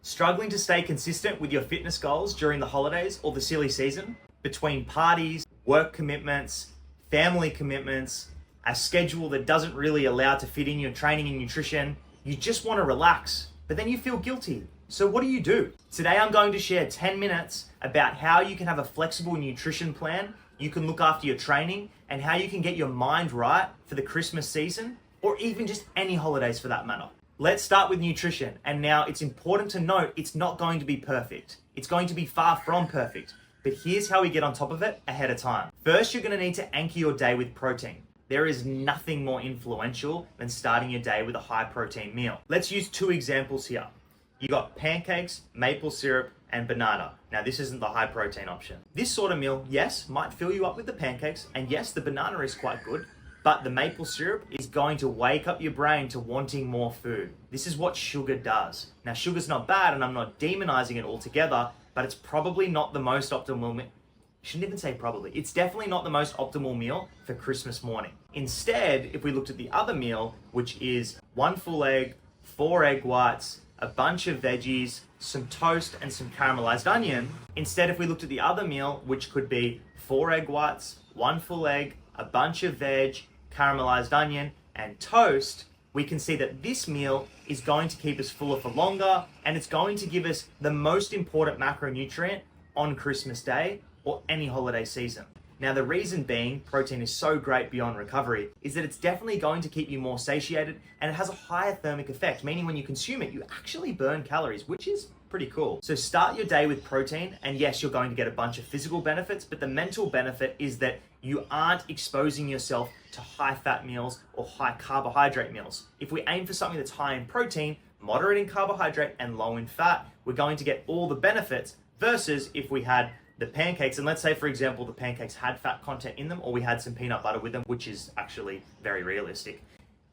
Struggling to stay consistent with your fitness goals during the holidays or the silly season? Between parties, work commitments, family commitments, a schedule that doesn't really allow to fit in your training and nutrition, you just want to relax, but then you feel guilty. So what do? Today I'm going to share 10 minutes about how you can have a flexible nutrition plan, you can look after your training, and how you can get your mind right for the Christmas season, or even just any holidays for that matter. Let's start with nutrition. And now it's important to note it's not going to be perfect. It's going to be far from perfect. But here's how we get on top of it ahead of time. First, you're going to need to anchor your day with protein. There is nothing more influential than starting your day with a high protein meal. Let's use two examples here. You got pancakes, maple syrup, and banana. Now this isn't the high protein option. This sort of meal, yes, might fill you up with the pancakes, and yes, the banana is quite good, but the maple syrup is going to wake up your brain to wanting more food. This is what sugar does. Now sugar's not bad, and I'm not demonizing it altogether, but it's probably not the most optimal meal. Shouldn't even say probably. It's definitely not the most optimal meal for Christmas morning. Instead, if we looked at the other meal, which is 1 full egg, 4 egg whites, a bunch of veggies, some toast, and some caramelized onion. Instead, if we looked at the other meal, which could be 4 egg whites, 1 full egg, a bunch of veg, caramelized onion, and toast, we can see that this meal is going to keep us fuller for longer, and it's going to give us the most important macronutrient on Christmas Day or any holiday season. Now, the reason being protein is so great beyond recovery is that it's definitely going to keep you more satiated, and it has a higher thermic effect, meaning when you consume it, you actually burn calories, which is pretty cool. So start your day with protein, and yes, you're going to get a bunch of physical benefits, but the mental benefit is that you aren't exposing yourself to high fat meals or high carbohydrate meals. If we aim for something that's high in protein, moderate in carbohydrate, and low in fat, we're going to get all the benefits versus if we had the pancakes, and let's say for example the pancakes had fat content in them, or we had some peanut butter with them, which is actually very realistic.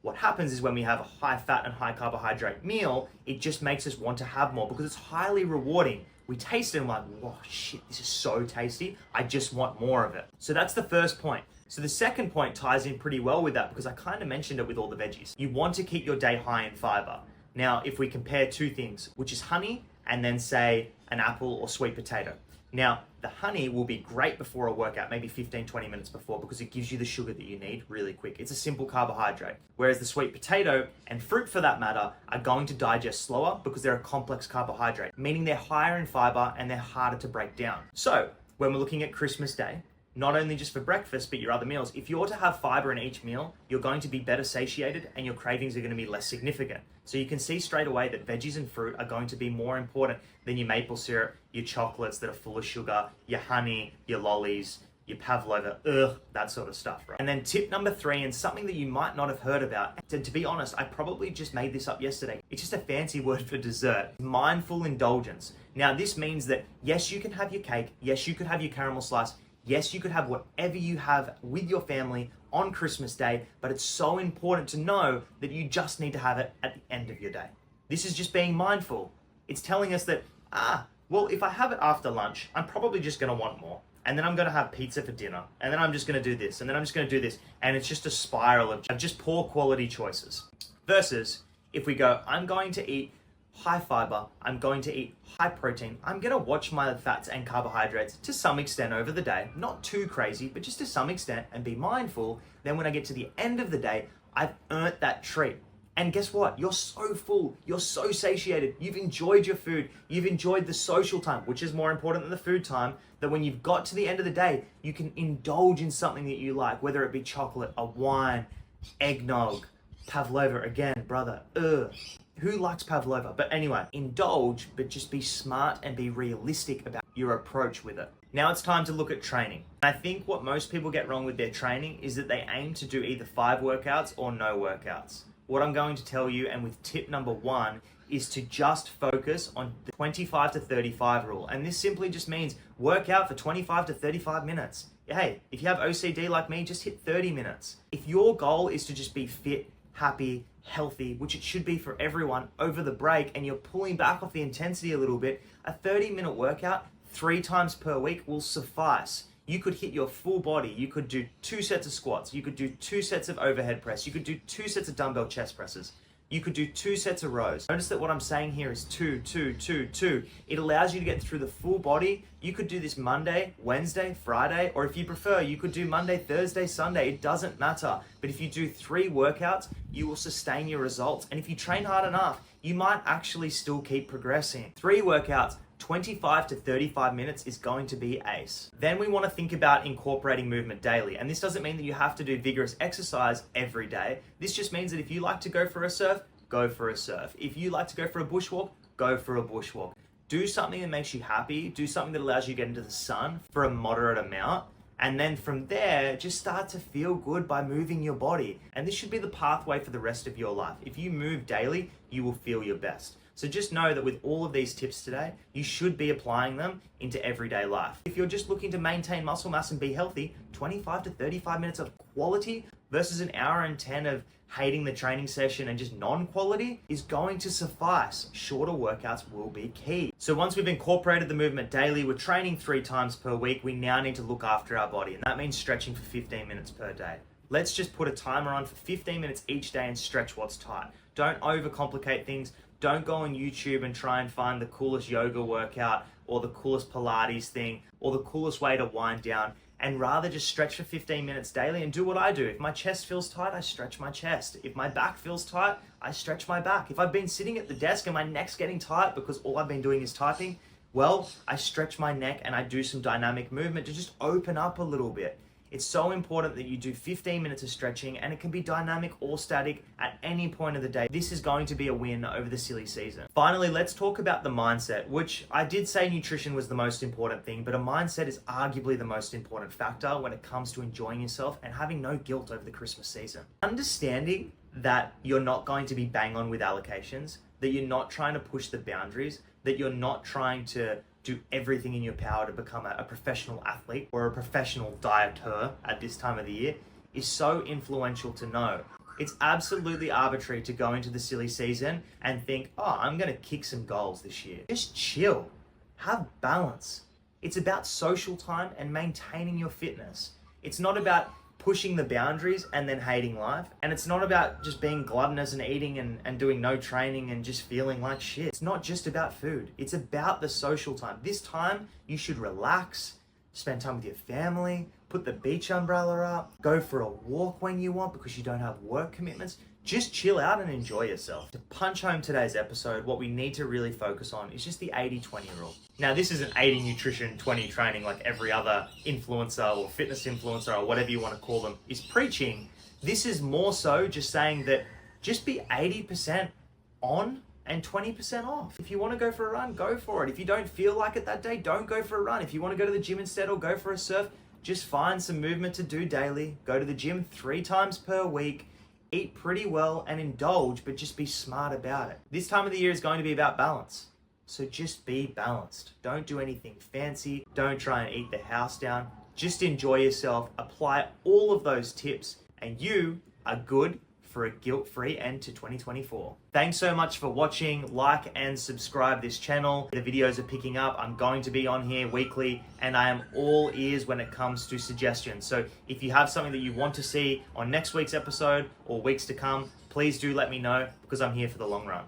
What happens is when we have a high fat and high carbohydrate meal, it just makes us want to have more because it's highly rewarding. We taste it and we're like, whoa, shit, this is so tasty. I just want more of it. So that's the first point. So the second point ties in pretty well with that because I kind of mentioned it with all the veggies. You want to keep your day high in fiber. Now, if we compare two things, which is honey and then say an apple or sweet potato. Now, the honey will be great before a workout, maybe 15-20 minutes before, because it gives you the sugar that you need really quick. It's a simple carbohydrate. Whereas the sweet potato and fruit for that matter are going to digest slower because they're a complex carbohydrate, meaning they're higher in fiber and they're harder to break down. So when we're looking at Christmas Day, not only just for breakfast, but your other meals, if you're to have fiber in each meal, you're going to be better satiated and your cravings are going to be less significant. So you can see straight away that veggies and fruit are going to be more important than your maple syrup, your chocolates that are full of sugar, your honey, your lollies, your pavlova, that sort of stuff, right? And then tip number 3, and something that you might not have heard about, and to be honest, I probably just made this up yesterday. It's just a fancy word for dessert. Mindful indulgence. Now, this means that yes, you can have your cake, yes, you could have your caramel slice, yes, you could have whatever you have with your family on Christmas Day, but it's so important to know that you just need to have it at the end of your day. This is just being mindful. It's telling us that, well, if I have it after lunch, I'm probably just going to want more. And then I'm going to have pizza for dinner. And then I'm just going to do this. And then I'm just going to do this. And it's just a spiral of just poor quality choices. Versus if we go, I'm going to eat high fiber, I'm going to eat high protein, I'm going to watch my fats and carbohydrates to some extent over the day, not too crazy, but just to some extent, and be mindful. Then when I get to the end of the day, I've earned that treat. And guess what? You're so full, you're so satiated, you've enjoyed your food, you've enjoyed the social time, which is more important than the food time, that when you've got to the end of the day, you can indulge in something that you like, whether it be chocolate, a wine, eggnog, pavlova, again, brother, who likes pavlova? But anyway, indulge, but just be smart and be realistic about your approach with it. Now it's time to look at training. I think what most people get wrong with their training is that they aim to do either 5 workouts or no workouts. What I'm going to tell you, and with tip number 1, is to just focus on the 25 to 35 rule. And this simply just means work out for 25 to 35 minutes. Hey, if you have OCD like me, just hit 30 minutes. If your goal is to just be fit, happy, healthy, which it should be for everyone over the break, and you're pulling back off the intensity a little bit, a 30-minute workout 3 times per week will suffice. You could hit your full body. You could do 2 sets of squats. You could do 2 sets of overhead press. You could do 2 sets of dumbbell chest presses. You could do 2 sets of rows. Notice that what I'm saying here is 2, 2, 2, 2. It allows you to get through the full body. You could do this Monday, Wednesday, Friday, or if you prefer, you could do Monday, Thursday, Sunday. It doesn't matter. But if you do 3 workouts, you will sustain your results. And if you train hard enough, you might actually still keep progressing. 3 workouts, 25 to 35 minutes is going to be ace. Then we want to think about incorporating movement daily. And this doesn't mean that you have to do vigorous exercise every day. This just means that if you like to go for a surf, go for a surf. If you like to go for a bushwalk, go for a bushwalk. Do something that makes you happy. Do something that allows you to get into the sun for a moderate amount. And then from there, just start to feel good by moving your body. And this should be the pathway for the rest of your life. If you move daily, you will feel your best. So just know that with all of these tips today, you should be applying them into everyday life. If you're just looking to maintain muscle mass and be healthy, 25 to 35 minutes of quality versus an hour and 10 of hating the training session and just non-quality is going to suffice. Shorter workouts will be key. So once we've incorporated the movement daily, we're training 3 times per week, we now need to look after our body. And that means stretching for 15 minutes per day. Let's just put a timer on for 15 minutes each day and stretch what's tight. Don't overcomplicate things. Don't go on YouTube and try and find the coolest yoga workout or the coolest Pilates thing or the coolest way to wind down, and rather just stretch for 15 minutes daily and do what I do. If my chest feels tight, I stretch my chest. If my back feels tight, I stretch my back. If I've been sitting at the desk and my neck's getting tight because all I've been doing is typing, well, I stretch my neck and I do some dynamic movement to just open up a little bit. It's so important that you do 15 minutes of stretching, and it can be dynamic or static at any point of the day. This is going to be a win over the silly season. Finally, let's talk about the mindset, which I did say nutrition was the most important thing, but a mindset is arguably the most important factor when it comes to enjoying yourself and having no guilt over the Christmas season. Understanding that you're not going to be bang on with allocations, that you're not trying to push the boundaries, that you're not trying to do everything in your power to become a professional athlete or a professional dieter at this time of the year is so influential to know. It's absolutely arbitrary to go into the silly season and think, oh, I'm going to kick some goals this year. Just chill. Have balance. It's about social time and maintaining your fitness. It's not about pushing the boundaries and then hating life. And it's not about just being gluttonous and eating and doing no training and just feeling like shit. It's not just about food. It's about the social time. This time you should relax, spend time with your family, put the beach umbrella up, go for a walk when you want because you don't have work commitments. Just chill out and enjoy yourself. To punch home today's episode, what we need to really focus on is just the 80-20 rule. Now, this isn't 80 nutrition, 20 training like every other influencer or fitness influencer or whatever you want to call them is preaching. This is more so just saying that just be 80% on and 20% off. If you want to go for a run, go for it. If you don't feel like it that day, don't go for a run. If you want to go to the gym instead or go for a surf, just find some movement to do daily. Go to the gym 3 times per week. Eat pretty well and indulge, but just be smart about it. This time of the year is going to be about balance. So just be balanced. Don't do anything fancy. Don't try and eat the house down. Just enjoy yourself. Apply all of those tips and you are good for a guilt-free end to 2024. Thanks so much for watching. Like and subscribe this channel. The videos are picking up. I'm going to be on here weekly and I am all ears when it comes to suggestions. So if you have something that you want to see on next week's episode or weeks to come, please do let me know because I'm here for the long run.